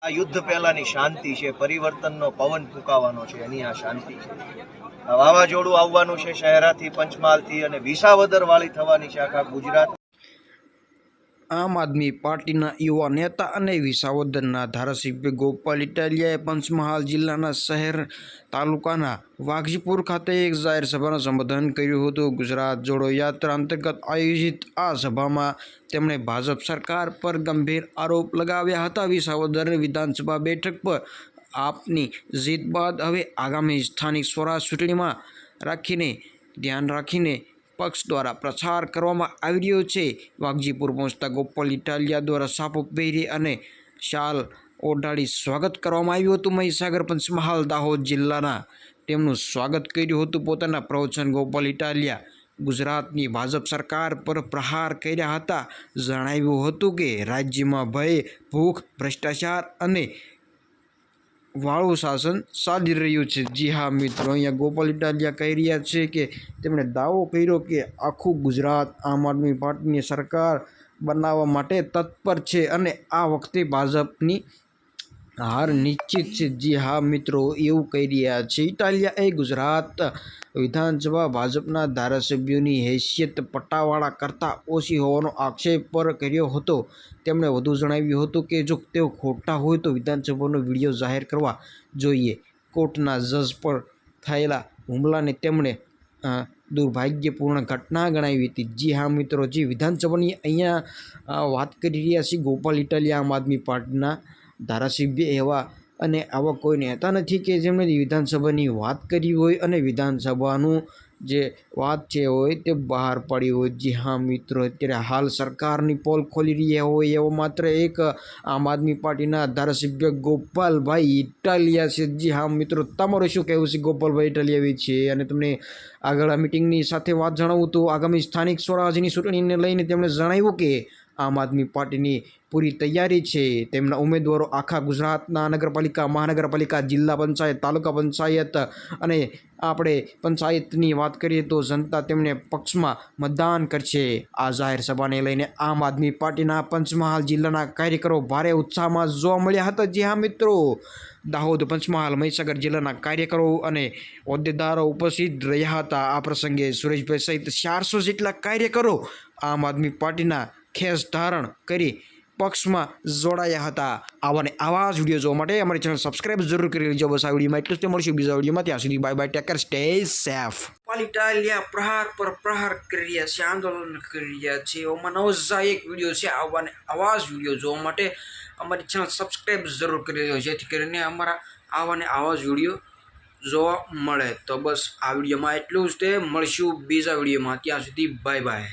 આ યુદ્ધ પહેલાની શાંતિ છે, પરિવર્તનનો પવન ફૂંકાવાનો છે, એની આ શાંતિ છે. આ વાવાઝોડું આવવાનું છે શહેરાથી, પંચમહાલથી, અને વિસાવદર વાળી થવાની છે આખા ગુજરાત. આમ આદમી પાર્ટીના યુવા નેતા અને વિસાવદરના ધારાસભ્ય ગોપાલ ઇટાલિયાએ પંચમહાલ જિલ્લાના શહેર તાલુકાના વાઘજીપુર ખાતે એક જાહેર સભાનું સંબોધન કર્યું હતું. ગુજરાત જોડો યાત્રા અંતર્ગત આયોજિત આ સભામાં તેમણે ભાજપ સરકાર પર ગંભીર આરોપ લગાવ્યા હતા. વિસાવદર વિધાનસભા બેઠક પર આપની જીત બાદ હવે આગામી સ્થાનિક સ્વરાજ ચૂંટણીમાં ધ્યાન રાખીને પક્ષ દ્વારા પ્રચાર કરવામાં આવી રહ્યો છે. વાઘજીપુર પહોંચતા ગોપાલ ઇટાલિયા દ્વારા સાપો પહેરી અને શાલ ઓઢાડી સ્વાગત કરવામાં આવ્યું હતું. મહીસાગર, પંચમહાલ, દાહોદ જિલ્લાના તેમનું સ્વાગત કર્યું હતું. પોતાના પ્રવચન ગોપાલ ઇટાલિયા ગુજરાતની ભાજપ સરકાર પર પ્રહાર કર્યા હતા. જણાવ્યું હતું કે રાજ્યમાં ભય, ભૂખ, ભ્રષ્ટાચાર અને વાળું શાસન ચાલી રહ્યું છે. જી હા મિત્રો, અહીંયા ગોપાલ ઇટાલિયા કહી રહ્યા છે કે તેમણે દાવો કર્યો કે આખું ગુજરાત આમ આદમી પાર્ટીની સરકાર બનાવવા માટે તત્પર છે અને આ વખતે ભાજપની હાર નિશ્ચિત છે. જી હા મિત્રો, એવું કહી રહ્યા છે ઇટાલિયાએ. ગુજરાત વિધાનસભા ભાજપના ધારાસભ્યોની હેસિયત પટ્ટાવાળા કરતાં ઓછી હોવાનો આક્ષેપ પર કર્યો હતો. તેમણે વધુ જણાવ્યું હતું કે જો તેઓ ખોટા હોય તો વિધાનસભાનો વિડીયો જાહેર કરવા જોઈએ. કોર્ટના જજ પર થયેલા હુમલાને તેમણે દુર્ભાગ્યપૂર્ણ ઘટના ગણાવી હતી. જી હા મિત્રો, જે વિધાનસભાની અહીંયા વાત કરી રહ્યા છીએ ગોપાલ ઇટાલિયા, આમ આદમી પાર્ટીના ધારાસભ્ય એવા અને આવા કોઈ નેતા નથી કે જેમણે વિધાનસભાની વાત કરી હોય અને વિધાનસભાનું જે વાત છે હોય તે બહાર પાડી હોય. જી હા મિત્રો, અત્યારે હાલ સરકારની પોલ ખોલી રહ્યા હોય એવો માત્ર એક આમ આદમી પાર્ટીના ધારાસભ્ય ગોપાલભાઈ ઇટાલિયા છે. જી હા મિત્રો, તમારું શું કહેવું છે ગોપાલભાઈ ઇટાલિયા વિશે? અને તમને આગળ આ મિટિંગની સાથે વાત જણાવું તો આગામી સ્થાનિક સ્વરાજની ચૂંટણીને લઈને તેમણે જણાવ્યું કે આમ આદમી પાર્ટીની પૂરી તૈયારી છે. તેમના ઉમેદવારો આખા ગુજરાતના નગરપાલિકા, મહાનગરપાલિકા, જિલ્લા પંચાયત, તાલુકા પંચાયત અને આપણે પંચાયતની વાત કરીએ તો જનતા તેમને પક્ષમાં મતદાન કરશે. આ જાહેર સભાને લઈને આમ આદમી પાર્ટીના પંચમહાલ જિલ્લાના કાર્યકરો ભારે ઉત્સાહમાં જોવા મળ્યા હતા. જી હા મિત્રો, દાહોદ, પંચમહાલ, મહીસાગર જિલ્લાના કાર્યકરો અને હોદ્દેદારો ઉપસ્થિત રહ્યા હતા. આ પ્રસંગે સુરેશભાઈ સહિત 400 જેટલા કાર્યકરો આમ આદમી પાર્ટીના ખેસ ધારણ કરી પક્ષમાં જોડાયા હતા. આવા જ વિડીયો જોવા માટે અમારી ચેનલ સબસ્ક્રાઇબ જરૂર કરી લેજો. બસ આ વિડીયોમાં એટલું જ. મળશું બીજા વિડીયોમાં. ત્યાં સુધી bye bye, take care, stay safe. Gopal Italia પ્રહાર પર પ્રહાર કરી રહ્યા છે, આંદોલન કરી રહ્યા છે. એમાં નવો એક વિડીયો છે. આવા જ વિડીયો જોવા માટે અમારી ચેનલ સબસ્ક્રાઇબ જરૂર કરી લેજો, જેથી કરીને અમારા આવા જ વિડીયો જોવા મળે. તો બસ આ વિડીયોમાં એટલું જ. મળશું બીજા વિડીયોમાં. ત્યાં સુધી બાય બાય.